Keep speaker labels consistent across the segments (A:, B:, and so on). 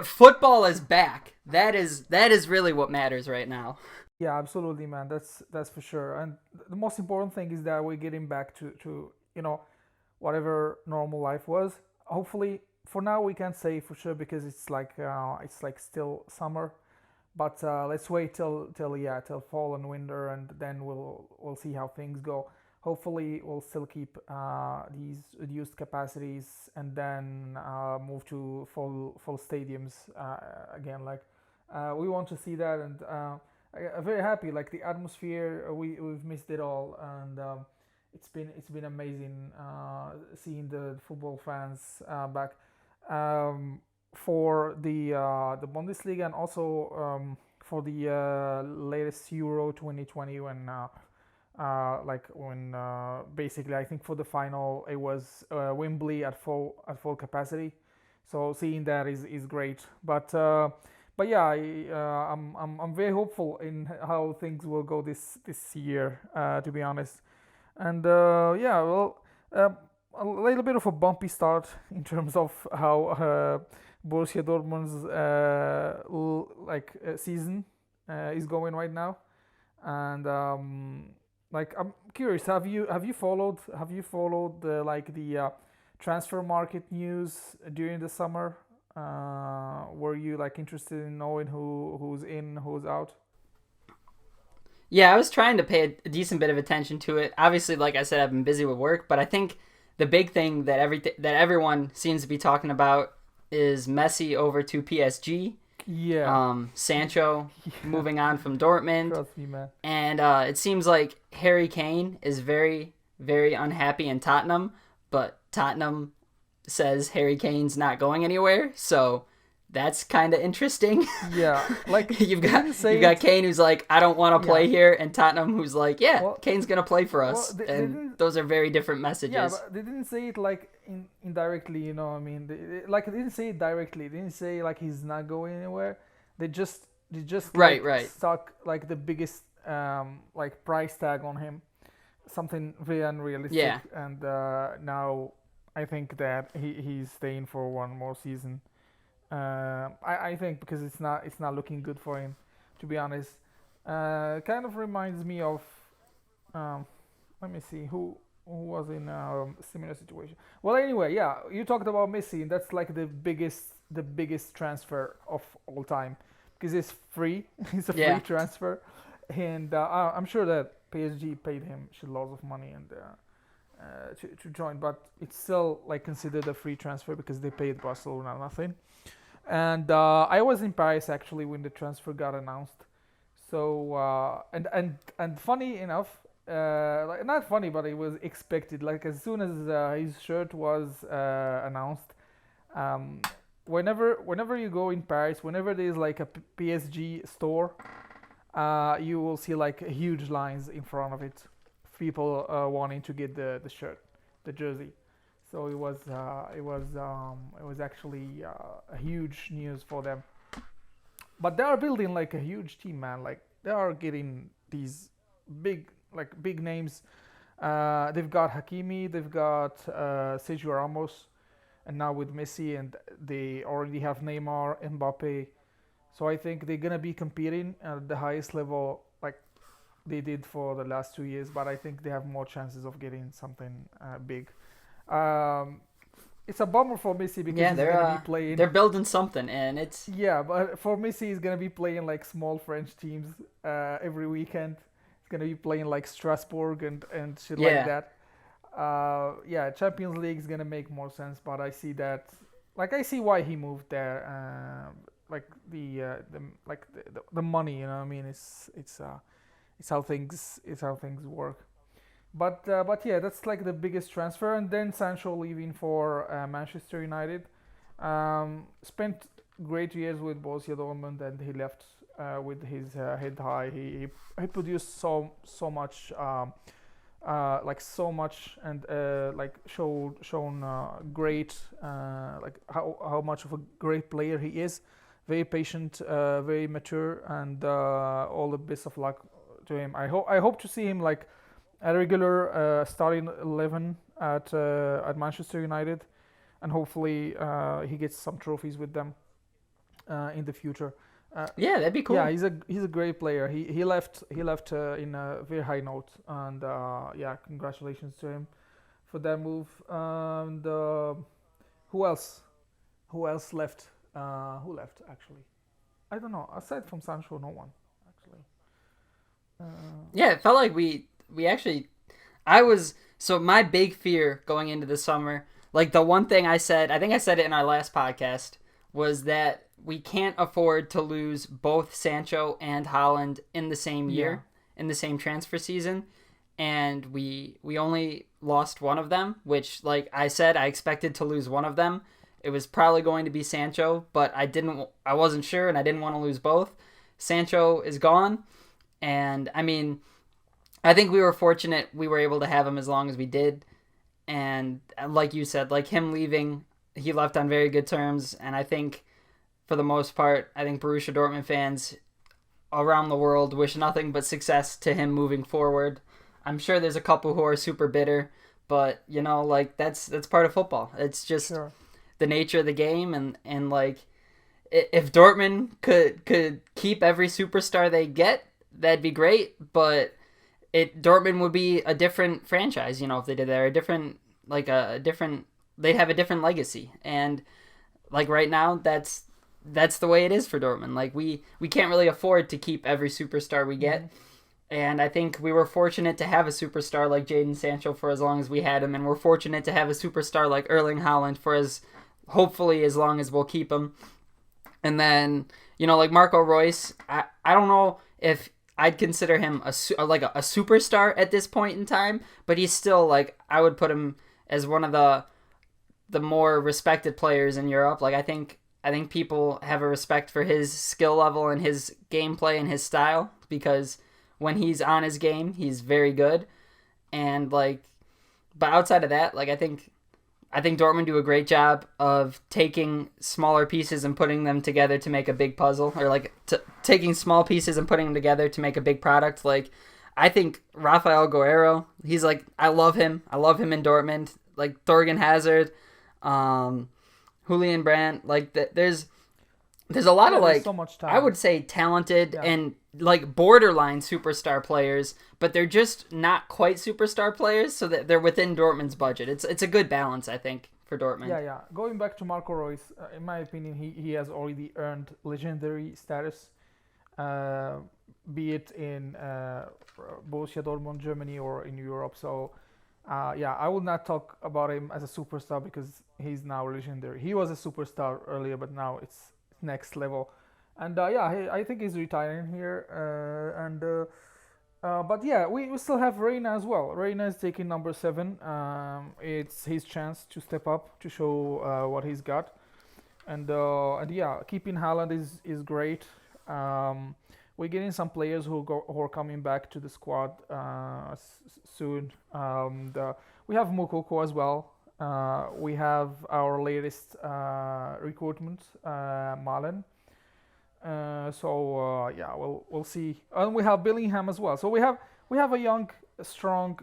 A: but football is back. That is really what matters right now.
B: Yeah, absolutely, man. That's for sure. And the most important thing is that we're getting back to whatever normal life was. Hopefully, for now we can't say for sure because it's like still summer. But let's wait till fall and winter, and then we'll see how things go. Hopefully, we'll still keep these reduced capacities, and then move to full stadiums again. Like we want to see that, and I'm very happy. Like the atmosphere, we've missed it all, and it's been amazing seeing the football fans back. Um, for the Bundesliga, and also for the latest Euro 2020, when basically I think for the final it was Wembley at full capacity. So seeing that is great. But yeah, I'm very hopeful in how things will go this year. To be honest, and yeah, well, a little bit of a bumpy start in terms of how Borussia Dortmund's season is going right now. And like I'm curious, have you followed the transfer market news during the summer? Were you like interested in knowing who's in, who's out?
A: Yeah, I was trying to pay a decent bit of attention to it. Obviously, like I said, I've been busy with work, but I think the big thing that everyone seems to be talking about is Messi over to PSG,
B: Yeah,
A: Sancho
B: yeah.
A: moving on from Dortmund,
B: Trust me, man.
A: and it seems like Harry Kane is very, very unhappy in Tottenham, but Tottenham says Harry Kane's not going anywhere, so that's kind of interesting.
B: Yeah, like
A: you've
B: they
A: got
B: didn't
A: you've
B: say
A: got
B: it.
A: Kane who's like, I don't want to
B: Yeah.
A: play here, and Tottenham who's like, yeah,
B: Well,
A: Kane's gonna play for
B: well,
A: us,
B: they
A: and
B: didn't.
A: those are very different
B: Yeah,
A: messages.
B: but they didn't say it like indirectly. I mean, like they didn't say it directly. They didn't say like he's not going anywhere. They just
A: Right,
B: like
A: right.
B: stuck like the biggest like price tag on him, something very unrealistic.
A: Yeah,
B: And now I think that he's staying for one more season. I think because it's not looking good for him, to be honest. Kind of reminds me of um, let me see who was in a similar situation. Well, anyway, yeah, you talked about Messi, and that's like the biggest transfer of all time because it's free. It's a free
A: yeah,
B: transfer, and I'm sure that PSG paid him shitloads of money and to join, but it's still like considered a free transfer because they paid Barcelona nothing. And I was in Paris actually when the transfer got announced. So and funny enough, like not funny, but it was expected. Like as soon as his shirt was announced, um, whenever you go in Paris, whenever there's like a PSG store, you will see like huge lines in front of it, people wanting to get the shirt, the jersey. So it was actually a huge news for them. But they are building like a huge team, man. Like they are getting these big names. They've got Hakimi, they've got Sergio Ramos, and now with Messi, and they already have Neymar, Mbappe. So I think they're gonna be competing at the highest level, like they did for the last 2 years. But I think they have more chances of getting something big. Um, it's a bummer for Messi because
A: yeah.
B: he's
A: They're
B: gonna be
A: uh,
B: playing.
A: they're building something, and it's
B: Yeah, but for Messi, he's gonna be playing like small French teams every weekend. He's gonna be playing like Strasbourg and shit like
A: yeah.
B: that. Yeah, Champions League is gonna make more sense, but I see that, like, I see why he moved there. Like the money, you know what I mean? It's how things work. But yeah, that's like the biggest transfer, and then Sancho leaving for Manchester United. Spent great years with Borussia Dortmund, and he left with his head high. He produced so much, like so much, and like shown great, like how much of a great player he is. Very patient, very mature, and all the best of luck to him. I hope to see him like a regular starting 11 at Manchester United, and hopefully he gets some trophies with them. in the future. Uh,
A: Yeah, that'd be
B: yeah,
A: cool.
B: he's a great player. He left in a very high note, and yeah, congratulations to him for that move. And who else? Who else left? Who left actually? I don't know. Aside from Sancho, no one actually.
A: Yeah, it felt like we actually I was so my big fear going into the summer, like the one thing I said, I think I said it in our last podcast, was that we can't afford to lose both Sancho and Holland in the same
B: Yeah,
A: year, in the same transfer season, and we only lost one of them, which like I said I expected to lose one of them. It was probably going to be Sancho, but I wasn't sure and I didn't want to lose both. Sancho is gone, and I mean I think we were fortunate we were able to have him as long as we did. And like you said, like him leaving, he left on very good terms. And I think for the most part, I think Borussia Dortmund fans around the world wish nothing but success to him moving forward. I'm sure there's a couple who are super bitter, but you know, like that's part of football. It's just
B: sure.
A: the nature of the game, and like if Dortmund could keep every superstar they get, that'd be great. But Dortmund would be a different franchise, you know, if they did that, or a different like a different they'd have a different legacy. And like right now, that's the way it is for Dortmund. Like we can't really afford to keep every superstar we
B: Hmm.
A: get. And I think we were fortunate to have a superstar like Jadon Sancho for as long as we had him, and we're fortunate to have a superstar like Erling Haaland for as hopefully as long as we'll keep him. And then you know, like Marco Royce, I don't know if I'd consider him like a superstar at this point in time, but he's still like I would put him as one of the more respected players in Europe. Like I think people have a respect for his skill level and his gameplay and his style because when he's on his game, he's very good. And like, but outside of that, like I think Dortmund do a great job of taking smaller pieces and putting them together to make a big puzzle, or like taking small pieces and putting them together to make a big product. Like, I think Rafael Guerrero, he's like, I love him. I love him in Dortmund. Like Thorgan Hazard, um, Julian Brandt. Like, there's a lot
B: Yeah,
A: of
B: there's
A: like
B: so much
A: I
B: talent.
A: would say talented
B: Yeah,
A: and like borderline superstar players, but they're just not quite superstar players, so that they're within Dortmund's budget. It's a good balance, I think, for Dortmund.
B: yeah, yeah. Going back to Marco Reus, in my opinion, he has already earned legendary status, uh, be it in Borussia Dortmund, Germany, or in Europe. So, yeah, I will not talk about him as a superstar because he's now legendary. He was a superstar earlier, but now it's next level. And yeah, I think he's retiring here. But yeah, we still have Reina as well. Reina is taking number seven. It's his chance to step up to show what he's got. And yeah, keeping Haaland is great. We're getting some players who are coming back to the squad soon. We have Mukoko as well. We have our latest recruitment, Malen. So yeah, we'll see. And we have Billingham as well. So we have a young, strong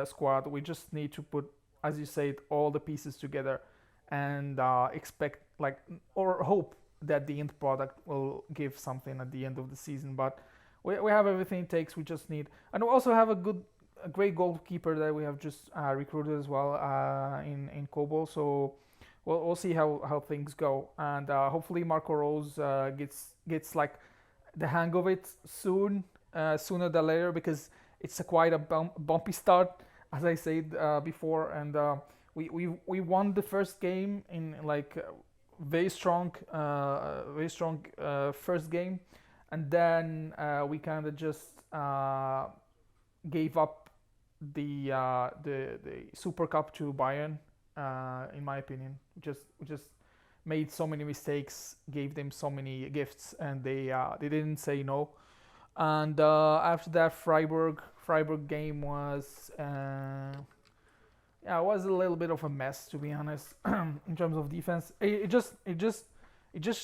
B: squad. We just need to put, as you said, all the pieces together and expect like or hope that the end product will give something at the end of the season. But we have everything it takes. We just need, and we also have a great goalkeeper that we have just recruited as well in Kobo. So we'll see how things go, and hopefully Marco Rose gets like the hang of it soon, sooner than later, because it's quite a bumpy start, as I said before, and we won the first game in like very strong first game, and then we kind of just gave up the Super Cup to Bayern. In my opinion, we just made so many mistakes, gave them so many gifts, and they didn't say no. And after that, Freiburg game was yeah, it was a little bit of a mess, to be honest, in terms of defense. It just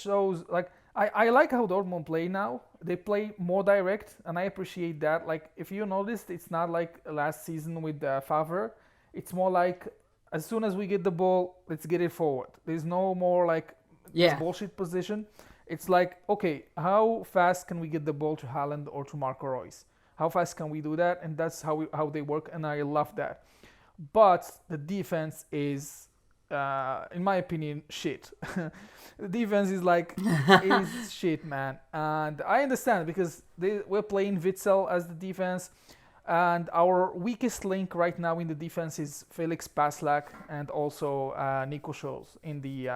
B: shows like I like how Dortmund play now. They play more direct, and I appreciate that. Like if you noticed, it's not like last season with Favre. It's more like as soon as we get the ball, let's get it forward. There's no more like this
A: Yeah,
B: bullshit position. It's like, okay, how fast can we get the ball to Haaland or to Marco Reus? How fast can we do that? And that's how they work, and I love that. But the defense is, in my opinion, shit. The defense is like is shit, man. And I understand because we're playing Witzel as the defense, and our weakest link right now in the defense is Felix Paslak and also Nico Scholes in the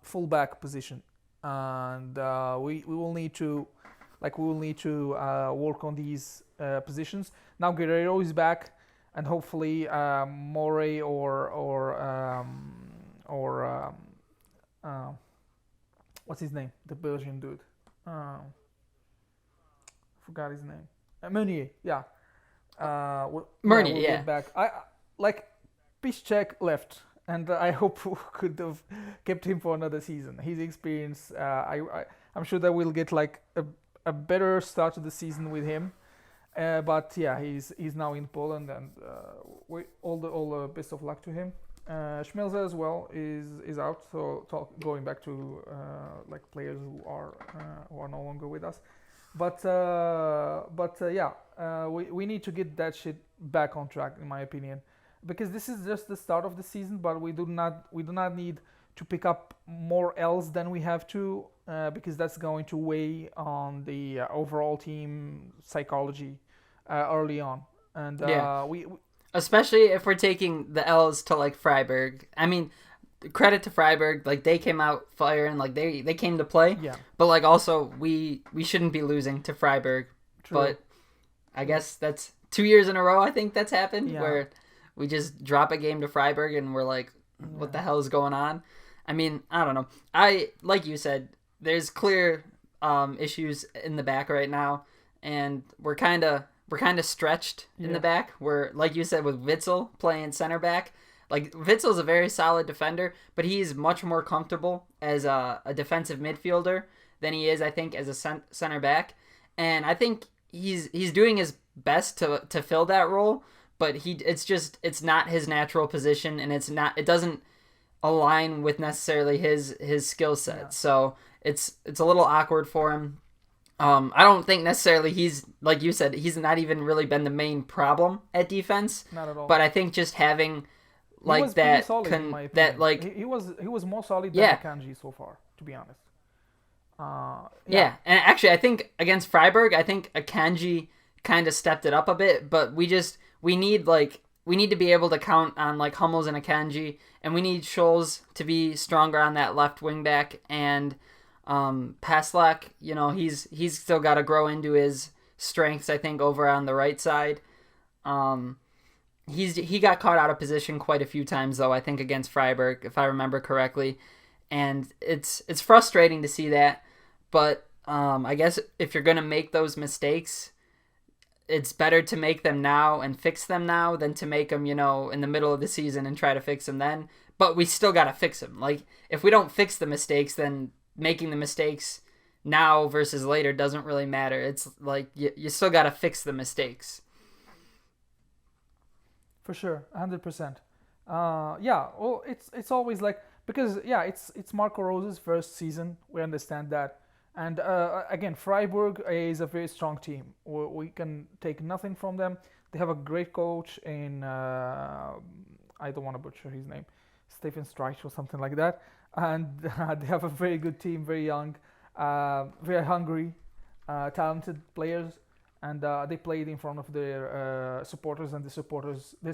B: fullback position, and we will need to work on these positions. Now Guerrero is back, and hopefully Morey or uh, what's his name, the Belgian dude. Forgot his name. Meunier, yeah.
A: Murney,
B: We'll
A: yeah.
B: get back. I like Piszczek left, and I hope we could have kept him for another season. His experience, I'm sure that we'll get like a better start to the season with him. But yeah, he's now in Poland, and we all the best of luck to him. Schmelzer as well is out, so going back to like players who are no longer with us. But yeah, we need to get that shit back on track, in my opinion, because this is just the start of the season. But we do not need to pick up more L's than we have to, because that's going to weigh on the overall team psychology early on. And
A: Yeah.
B: we
A: Especially if we're taking the L's to like Freiburg. I mean, credit to Freiburg, like they came out firing, like they came to play.
B: yeah,
A: But like also we shouldn't be losing to Freiburg.
B: true.
A: But I guess that's 2 years in a row. I think that's happened
B: Yeah,
A: where we just drop a game to Freiburg and we're like, what
B: yeah,
A: the hell is going on? I mean, I don't know. I like you said, there's clear issues in the back right now, and we're kind of stretched in
B: yeah,
A: the back. We're like you said with Witzel playing center back. Like Witzel's a very solid defender, but he's much more comfortable as a defensive midfielder than he is, I think, as a center back. And I think he's doing his best to fill that role, but it's not his natural position, and it doesn't align with necessarily his skill
B: yeah.
A: set. So it's a little awkward for him. I don't think necessarily he's, like you said, he's not even really been the main problem at defense,
B: Not at all.
A: but I think just having
B: He was
A: like
B: pretty solid, in my
A: that
B: opinion.
A: like
B: He was more solid than
A: yeah.
B: Akanji so far, to be honest. Yeah,
A: Yeah, and actually, I think against Freiburg, I think Akanji kind of stepped it up a bit, but we need to be able to count on like Hummels and Akanji, and we need Scholes to be stronger on that left wing back, and Paslak, he's still got to grow into his strengths, I think, over on the right side. Um, he got caught out of position quite a few times though, I think against Freiburg, if I remember correctly, and it's frustrating to see that. But I guess if you're gonna make those mistakes, it's better to make them now and fix them now than to make them, in the middle of the season and try to fix them then. But we still gotta fix them. Like if we don't fix the mistakes, then making the mistakes now versus later doesn't really matter. It's like you still gotta fix the mistakes.
B: for sure, 100%. Yeah, well, it's always like, because yeah, it's Marco Rose's first season. We understand that, and again, Freiburg is a very strong team. We can take nothing from them. They have a great coach in I don't want to butcher his name, Stephen Streich or something like that, and they have a very good team, very young, very hungry, talented players, and they played in front of their supporters, and the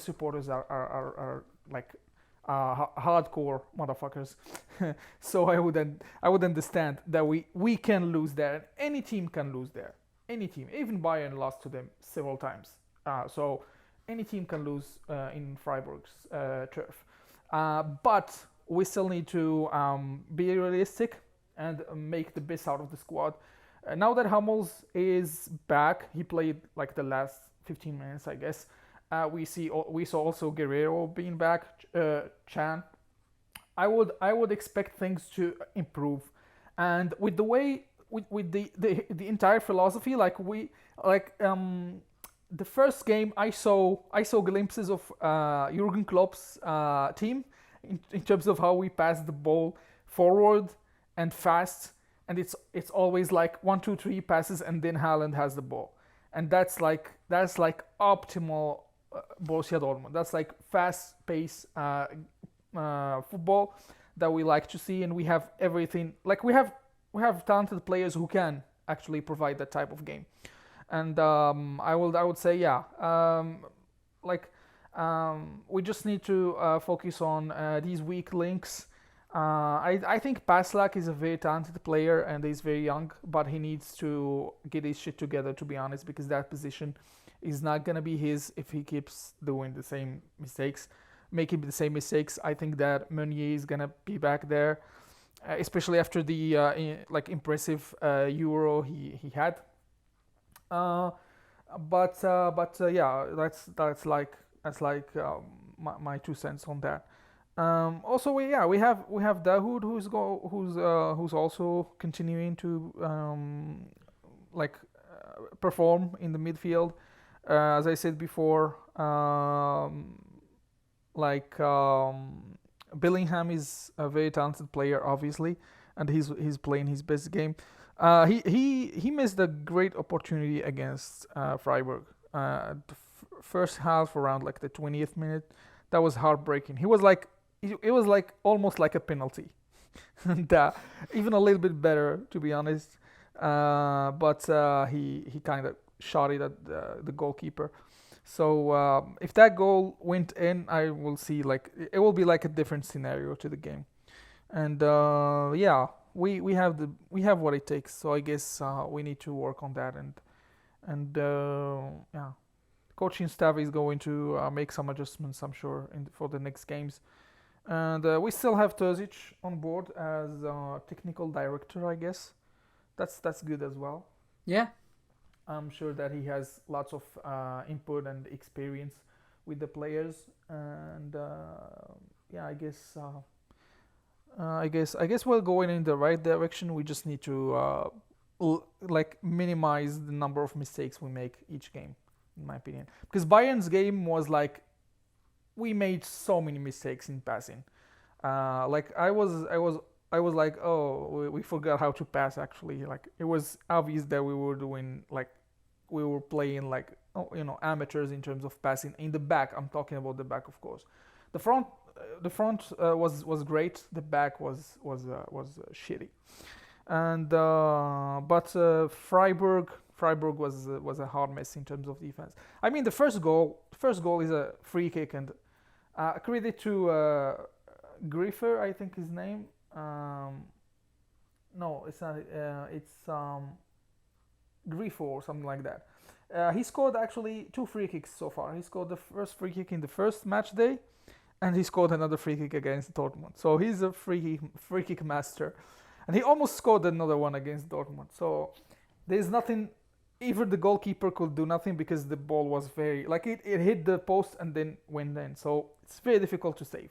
B: supporters are like hardcore motherfuckers. So I would understand that we can lose there. Any team can lose there. Any team, even Bayern lost to them several times. So any team can lose in Freiburg's turf. But we still need to be realistic and make the best out of the squad. Now that Hummels is back, he played like the last 15 minutes, I guess. We saw also Guerrero being back, Chan. I would expect things to improve, and with the way with the entire philosophy, the first game I saw glimpses of Jurgen Klopp's team in terms of how we pass the ball forward and fast, and it's always like 1, 2, 3 passes, and then Haaland has the ball, and that's like optimal Borussia Dortmund. That's like fast pace football that we like to see, and we have everything. Like we have talented players who can actually provide that type of game, and I would say yeah, like we just need to focus on these weak links. I think Paslak is a very talented player and he's very young, but he needs to get his shit together, to be honest, because that position is not gonna be his if he keeps doing the same mistakes, making the same mistakes. I think that Meunier is gonna be back there, especially after the like impressive Euro he had. Uh, but yeah, that's like my 2 cents on that. Also, we have Dahoud who's also continuing to like perform in the midfield. As I said before, like Bellingham is a very talented player, obviously, and he's playing his best game. He missed a great opportunity against Freiburg. First half, around like the 20th minute, that was heartbreaking. It was like almost like a penalty, and even a little bit better, to be honest. But he kind of shot it at the goalkeeper. So if that goal went in, I will see like it will be like a different scenario to the game. And yeah, we have what it takes. So I guess we need to work on that, and yeah, coaching staff is going to make some adjustments, I'm sure, for the next games. And we still have Terzic on board as technical director, I guess. That's good as well.
A: Yeah.
B: I'm sure that he has lots of input and experience with the players, and yeah, I guess we're going in the right direction. We just need to like minimize the number of mistakes we make each game, in my opinion. Because Bayern's game was like we made so many mistakes in passing. Like I was like, oh, we forgot how to pass. Actually, like it was obvious that we were doing like we were playing like amateurs in terms of passing in the back. I'm talking about the back, of course. The front, was great. The back was shitty. And Freiburg was a hard mess in terms of defense. I mean, the first goal is a free kick, and credit to Griffer, I think his name. No, it's not. It's Grifo or something like that. He scored actually 2 free kicks so far. He scored the first free kick in the first match day, and he scored another free kick against Dortmund. So he's a free kick master, and he almost scored another one against Dortmund. So there's nothing. Even the goalkeeper could do nothing because the ball was very like it hit the post and then went in. So it's very difficult to save.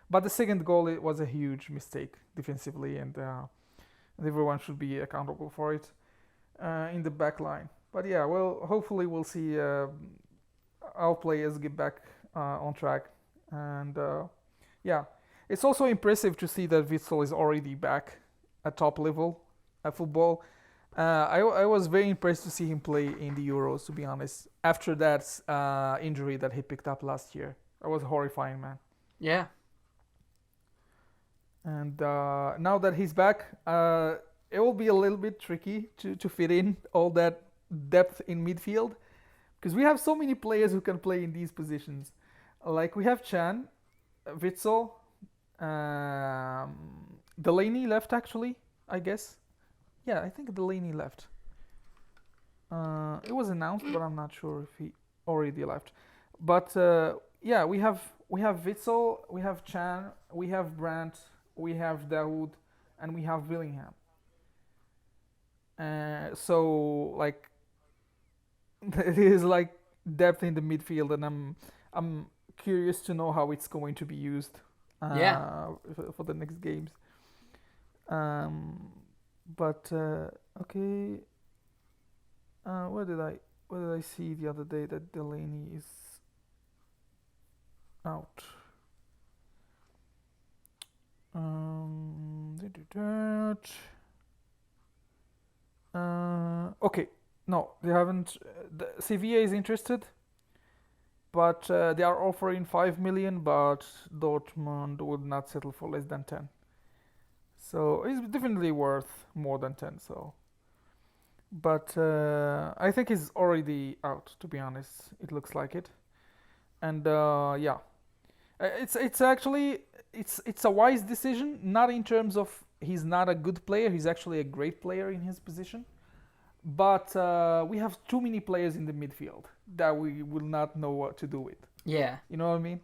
B: But the second goal, it was a huge mistake defensively, and everyone should be accountable for it in the back line. But yeah, well, hopefully we'll see our players get back on track, and yeah, it's also impressive to see that Witsel is already back at top level at football. I was very impressed to see him play in the Euros, to be honest. After that injury that he picked up last year, that was horrifying, man.
A: Yeah.
B: And now that he's back, it will be a little bit tricky to fit in all that depth in midfield because we have so many players who can play in these positions. Like we have Chan, Witsel, Delaney left actually, I guess. Yeah, I think Delaney left. It was announced, but I'm not sure if he already left. But yeah, we have Witsel, we have Chan, we have Brandt, we have Dawood, and we have Willingham. So like it is like depth in the midfield, and I'm curious to know how it's going to be used
A: Yeah.
B: for the next games. Um, but okay, what did I see the other day that Delaney is out? Okay, no, they haven't. Sevilla is interested, but they are offering 5 million, but Dortmund would not settle for less than 10. So it's definitely worth more than 10. So, but I think he's already out. To be honest, it looks like it. And yeah, it's actually it's a wise decision. Not in terms of he's not a good player. He's actually a great player in his position. But we have too many players in the midfield that we will not know what to do with.
A: Yeah.
B: You know what I mean?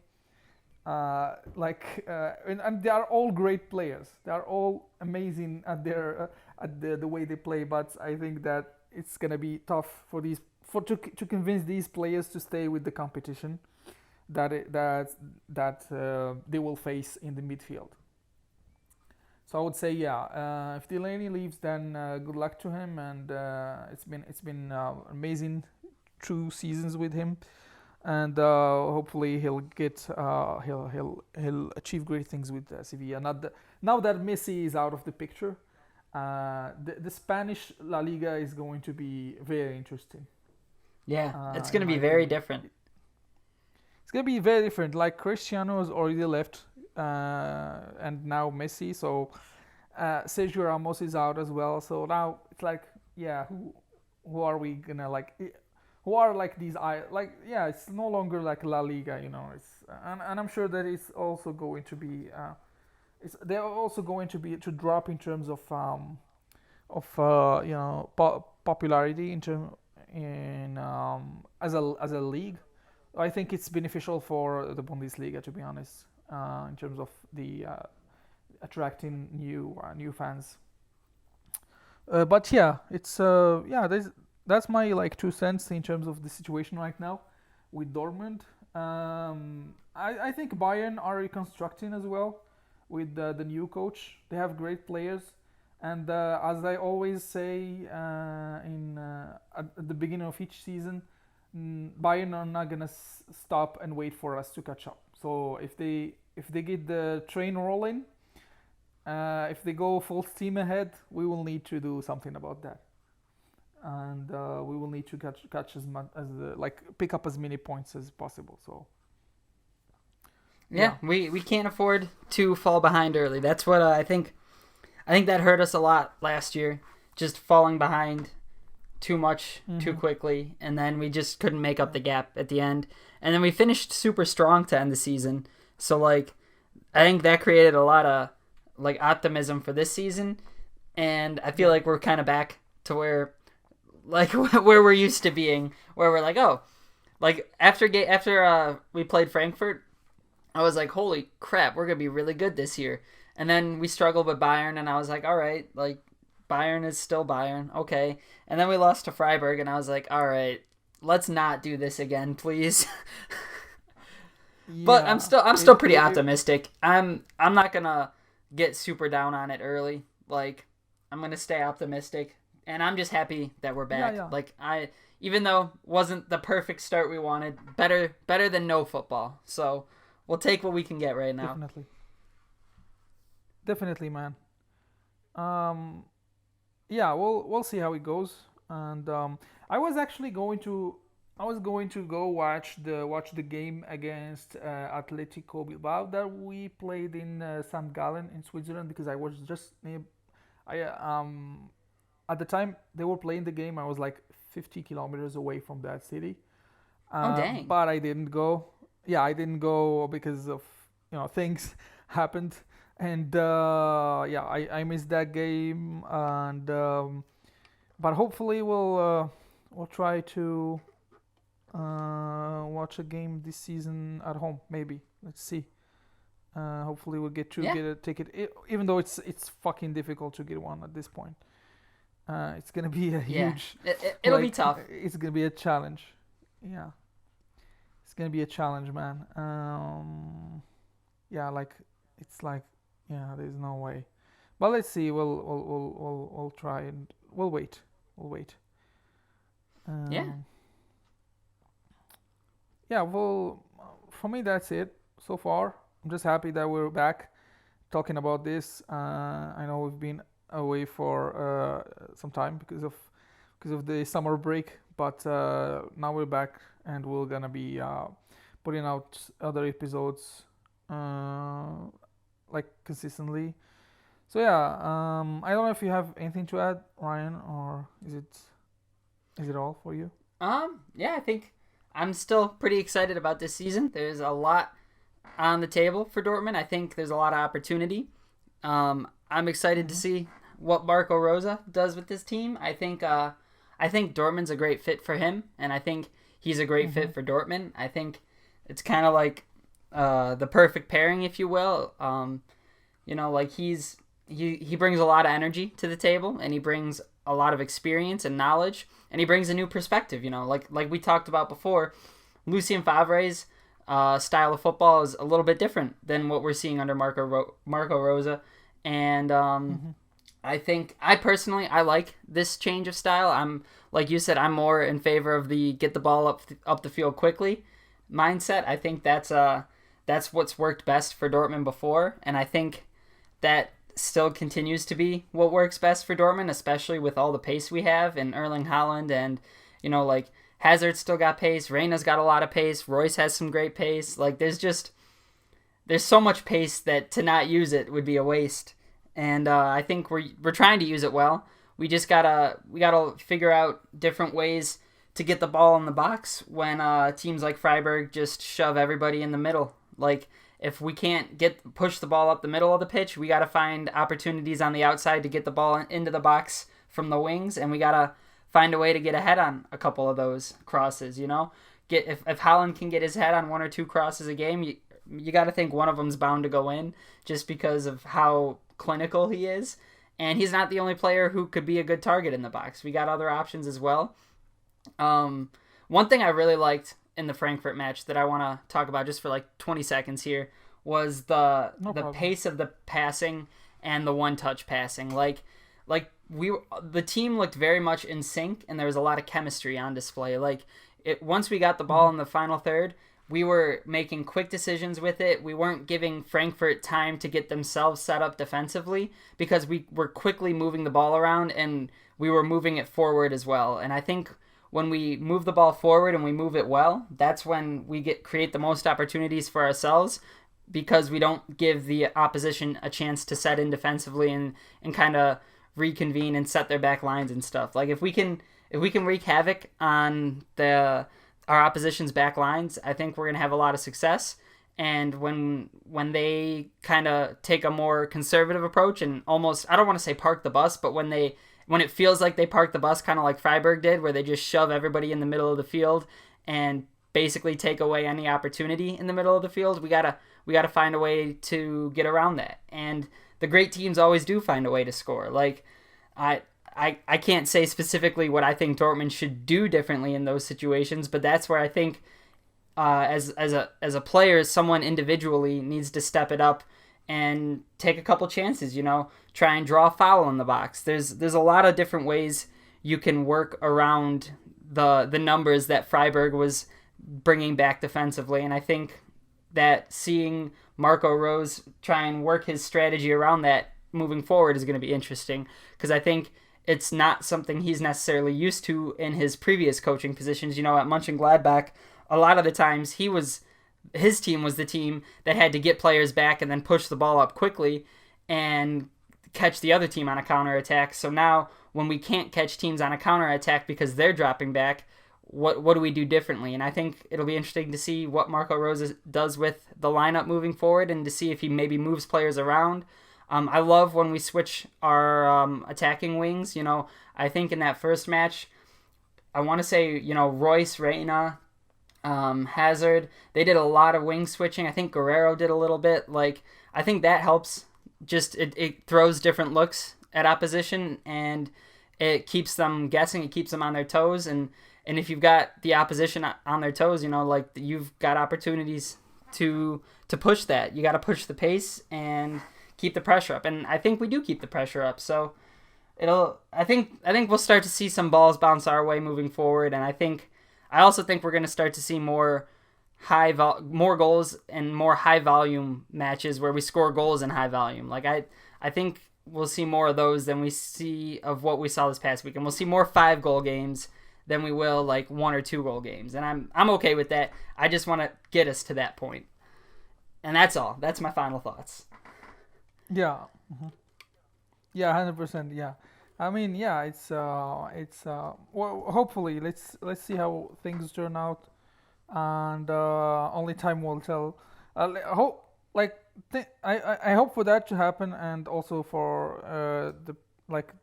B: And they are all great players. They are all amazing at the way they play. But I think that it's gonna be tough for these for to convince these players to stay with the competition that they will face in the midfield. So I would say, yeah, if Delaney leaves, then good luck to him, and it's been amazing 2 seasons with him, and hopefully he'll achieve great things with Sevilla. Now that Messi is out of the picture, the Spanish La Liga is going to be very interesting,
A: Yeah. It's going
B: in
A: to
B: my
A: be very
B: opinion.
A: different.
B: It's gonna be very different. Like Cristiano has already left, and now Messi. So Sergio Ramos is out as well. So now it's like, yeah, who are we gonna like? Who are like these? Like, yeah, it's no longer like La Liga. It's and I'm sure that it's also going to be. They're also going to be to drop in terms of popularity in as a league. I think it's beneficial for the Bundesliga, to be honest, in terms of the attracting new fans. But yeah, it's yeah. That's my like 2 cents in terms of the situation right now with Dortmund. I think Bayern are reconstructing as well with the new coach. They have great players, and as I always say in at the beginning of each season, Bayern are not gonna stop and wait for us to catch up. So if they get the train rolling, if they go full steam ahead, we will need to do something about that, and we will need to catch as much as like pick up as many points as possible. So
A: Yeah,
B: yeah.
A: we can't afford to fall behind early. That's what I think that hurt us a lot last year, just falling behind too much too
B: Mm-hmm.
A: quickly, and then we just couldn't make up
B: Yeah.
A: the gap at the end. And then we finished super strong to end the season. So like I think that created a lot of like optimism for this season, and I feel
B: Yeah.
A: like we're kind of back to where like where we're used to being, where we're like, oh, like after we played Frankfurt, I was like, holy crap, we're gonna be really good this year. And then we struggled with Bayern, and I was like, all right, like Bayern is still Bayern, okay. And then we lost to Freiburg, and I was like, all right, let's not do this again, please. But
B: Yeah.
A: I'm still
B: It,
A: pretty
B: it, it
A: optimistic. I'm not gonna get super down on it early. Like I'm gonna stay optimistic, and I'm just happy that we're
B: yeah,
A: back.
B: yeah.
A: Like I even though wasn't the perfect start we wanted, better than no football. So we'll take what we can get right now.
B: Definitely. Definitely, man. Um yeah, we'll see how it goes. And I was actually going to go watch the game against Atletico Bilbao that we played in St. Gallen in Switzerland, because I was just near. I At the time they were playing the game, I was like 50 kilometers away from that city.
A: Oh dang.
B: But I didn't go. Yeah, I didn't go because of things happened, and yeah, I missed that game, and but hopefully we'll try to watch a game this season at home. Maybe, let's see. Hopefully we'll get to
A: Yeah.
B: get a ticket, even though it's fucking difficult to get one at this point. It's gonna be a
A: Yeah.
B: huge,
A: It'll be
B: like,
A: tough.
B: it's gonna be a challenge. Yeah, it's gonna be a challenge, man. Yeah, like it's like, yeah, there's no way. But let's see. We'll try, and we'll wait. We'll wait.
A: Yeah.
B: Um, yeah. Well, for me that's it so far. I'm just happy that we're back. talking about this. I know we've been away for some time because of the summer break, but now we're back and we're gonna be putting out other episodes uh, like consistently. So yeah, I don't know if you have anything to add, Ryan, or is it all for you?
A: Yeah, I think I'm still pretty excited about this season. There's a lot on the table for Dortmund. I think there's a lot of opportunity. I'm excited to
B: Mm-hmm.
A: see what Marco Rosa does with this team. I think Dortmund's a great fit for him, and I think he's a great
B: Mm-hmm.
A: fit for Dortmund. I think it's kind of like the perfect pairing, if you will. Like he brings a lot of energy to the table, and he brings a lot of experience and knowledge, and he brings a new perspective. Like we talked about before, Lucien Favre's style of football is a little bit different than what we're seeing under Marco Rosa, and
B: Mm-hmm.
A: I personally I like this change of style. I'm like you said, I'm more in favor of the get the ball up the field quickly mindset. I think that's what's worked best for Dortmund before, and I think that still continues to be what works best for Dortmund, especially with all the pace we have and Erling Haaland and like Hazard still got pace, Reyna's got a lot of pace, Royce has some great pace. Like there's so much pace that to not use it would be a waste. And I think we're trying to use it well. We gotta figure out different ways to get the ball in the box when teams like Freiburg just shove everybody in the middle. Like if we can't push the ball up the middle of the pitch, we gotta find opportunities on the outside to get the ball into the box from the wings, and we gotta find a way to get ahead on a couple of those crosses. Get if Holland can get his head on one or two crosses a game, you got to think one of them's bound to go in just because of how clinical he is. And he's not the only player who could be a good target in the box. We got other options as well. Um, One thing I really liked in the Frankfurt match that I want to talk about just for like 20 seconds here was the
B: No
A: the
B: problem.
A: pace of the passing and the one touch passing. The team looked very much in sync, and there was a lot of chemistry on display. Once we got the ball
B: Mm-hmm.
A: in the final third, we were making quick decisions with it. We weren't giving Frankfurt time to get themselves set up defensively because we were quickly moving the ball around, and we were moving it forward as well. And I think when we move the ball forward and we move it well, that's when we create the most opportunities for ourselves because we don't give the opposition a chance to set in defensively and kind of reconvene and set their back lines and stuff. Like if we can wreak havoc on the our opposition's back lines, I think we're gonna have a lot of success. And when they kind of take a more conservative approach and almost, I don't want to say park the bus, but when it feels like they park the bus, kind of like Freiburg did, where they just shove everybody in the middle of the field and basically take away any opportunity in the middle of the field, we gotta find a way to get around that. And the great teams always do find a way to score. Like I I can't say specifically what I think Dortmund should do differently in those situations, but that's where I think as a player, someone individually needs to step it up and take a couple chances. Try and draw a foul in the box. There's a lot of different ways you can work around the numbers that Freiburg was bringing back defensively, and I think that seeing Marco Rose try and work his strategy around that moving forward is going to be interesting because I think it's not something he's necessarily used to in his previous coaching positions. At Mönchengladbach, a lot of the times his team was the team that had to get players back and then push the ball up quickly and catch the other team on a counterattack. So now when we can't catch teams on a counterattack because they're dropping back, what do we do differently? And I think it'll be interesting to see what Marco Rose does with the lineup moving forward and to see if he maybe moves players around. I love when we switch our attacking wings. I think in that first match, I want to say, Royce, Reina, Hazard, they did a lot of wing switching. I think Guerrero did a little bit. I think that helps. Just it throws different looks at opposition and it keeps them guessing. It keeps them on their toes. And if you've got the opposition on their toes, you've got opportunities to push that. You got to push the pace and keep the pressure up. And I think we do keep the pressure up. So I think we'll start to see some balls bounce our way moving forward. And I also think we're going to start to see more more goals and more high volume matches where we score goals in high volume. Like I think we'll see more of those than we see of what we saw this past week, and we'll see more 5 goal games than we will like 1 or 2 goal games, and I'm okay with that. I just want to get us to that point, and that's all. That's my final thoughts.
B: Yeah. Yeah, 100%. Yeah, I mean, yeah, it's well, hopefully let's see how things turn out, and only time will tell. Hope like I hope for that to happen, and also for the like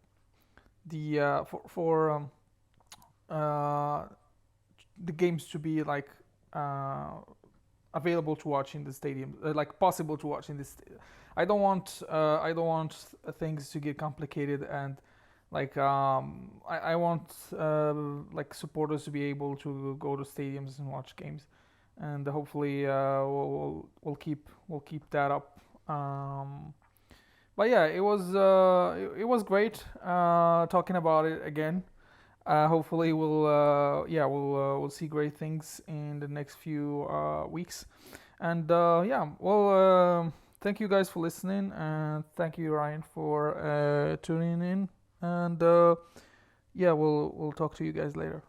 B: for uh the games to be like uh available to watch in the stadium, like possible to watch in this. I don't want things to get complicated, and like I want like supporters to be able to go to stadiums and watch games, and hopefully we'll keep that up. But yeah, it was great talking about it again. Hopefully we'll see great things in the next few weeks. And yeah, well, thank you guys for listening, and thank you Ryan for tuning in. And yeah, we'll talk to you guys later.